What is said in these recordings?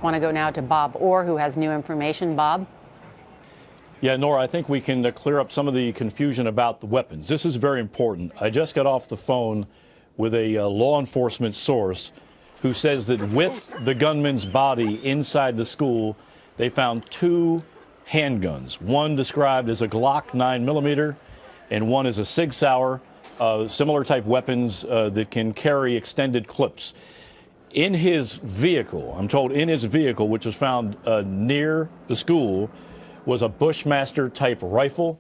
Want to go now to Bob Orr, who has new information. Bob? Yeah, Nora, I think we can clear up some of the confusion about the weapons. This is very important. I just got off the phone with a law enforcement source who says that with the gunman's body inside the school, they found two handguns. One described as a Glock 9mm and one is a Sig Sauer, similar type weapons that can carry extended clips. In his vehicle, I'm told in his vehicle, which was found near the school, was a Bushmaster type rifle.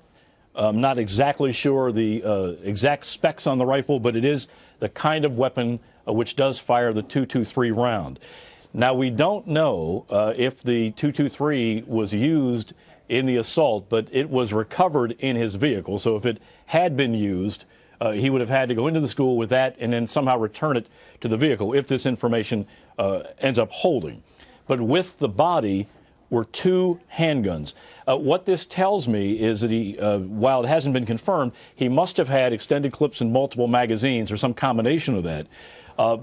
I'm not exactly sure the exact specs on the rifle, but it is the kind of weapon which does fire the .223 round. Now, we don't know if the .223 was used in the assault, but it was recovered in his vehicle. So if it had been used, he would have had to go into the school with that and then somehow return it to the vehicle if this information ends up holding. But with the body were two handguns. What this tells me is that he, while it hasn't been confirmed, he must have had extended clips and multiple magazines or some combination of that,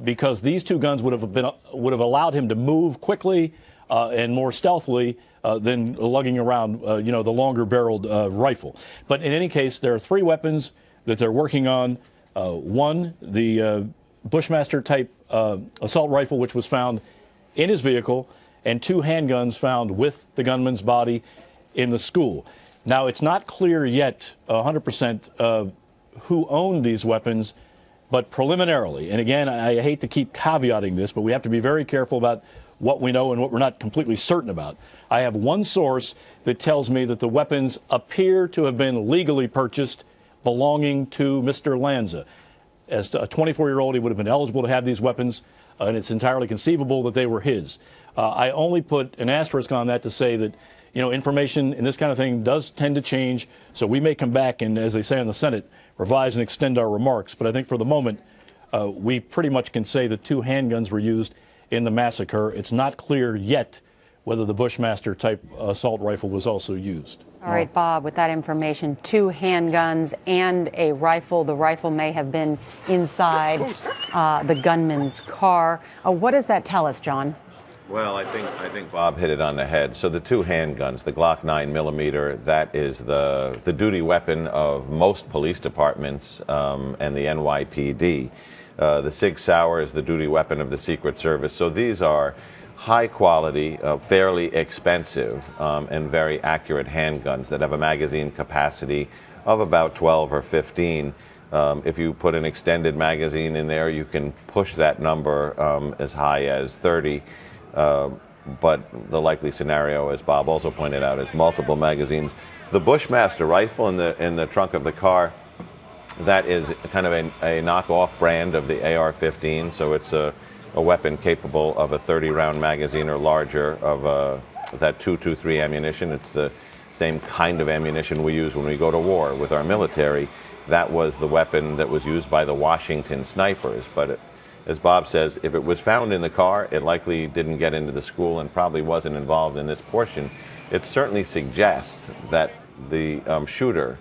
because these two guns would have allowed him to move quickly and more stealthily than lugging around, the longer-barreled rifle. But in any case, there are three weapons that they're working on. One, the Bushmaster-type assault rifle, which was found in his vehicle, and two handguns found with the gunman's body in the school. Now, it's not clear yet 100% who owned these weapons, but preliminarily, and again, I hate to keep caveating this, but we have to be very careful about what we know and what we're not completely certain about. I have one source that tells me that the weapons appear to have been legally purchased belonging to Mr. Lanza. As a 24-year-old, he would have been eligible to have these weapons, and it's entirely conceivable that they were his. I only put an asterisk on that to say that, information in this kind of thing does tend to change, so we may come back and, as they say in the Senate, revise and extend our remarks. But I think for the moment, we pretty much can say that two handguns were used in the massacre. It's not clear yet whether the Bushmaster-type assault rifle was also used. All right, Bob, with that information, two handguns and a rifle. The rifle may have been inside the gunman's car. What does that tell us, John? Well, I think Bob hit it on the head. So the two handguns, the Glock 9mm, that is the duty weapon of most police departments and the NYPD. The Sig Sauer is the duty weapon of the Secret Service. So these are high quality, fairly expensive, and very accurate handguns that have a magazine capacity of about 12 or 15. If you put an extended magazine in there, you can push that number as high as 30. But the likely scenario, as Bob also pointed out, is multiple magazines. The Bushmaster rifle in the trunk of the car, that is kind of a knockoff brand of the AR-15, so it's a weapon capable of a 30-round magazine or larger of that .223 ammunition. It's the same kind of ammunition we use when we go to war with our military. That was the weapon that was used by the Washington snipers, but as Bob says, if it was found in the car, it likely didn't get into the school and probably wasn't involved in this portion. It certainly suggests that the shooter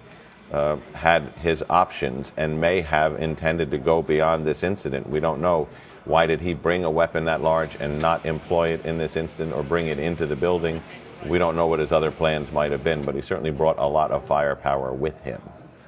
had his options and may have intended to go beyond this incident. We don't know. Why did he bring a weapon that large and not employ it in this incident or bring it into the building? We don't know what his other plans might have been, but he certainly brought a lot of firepower with him.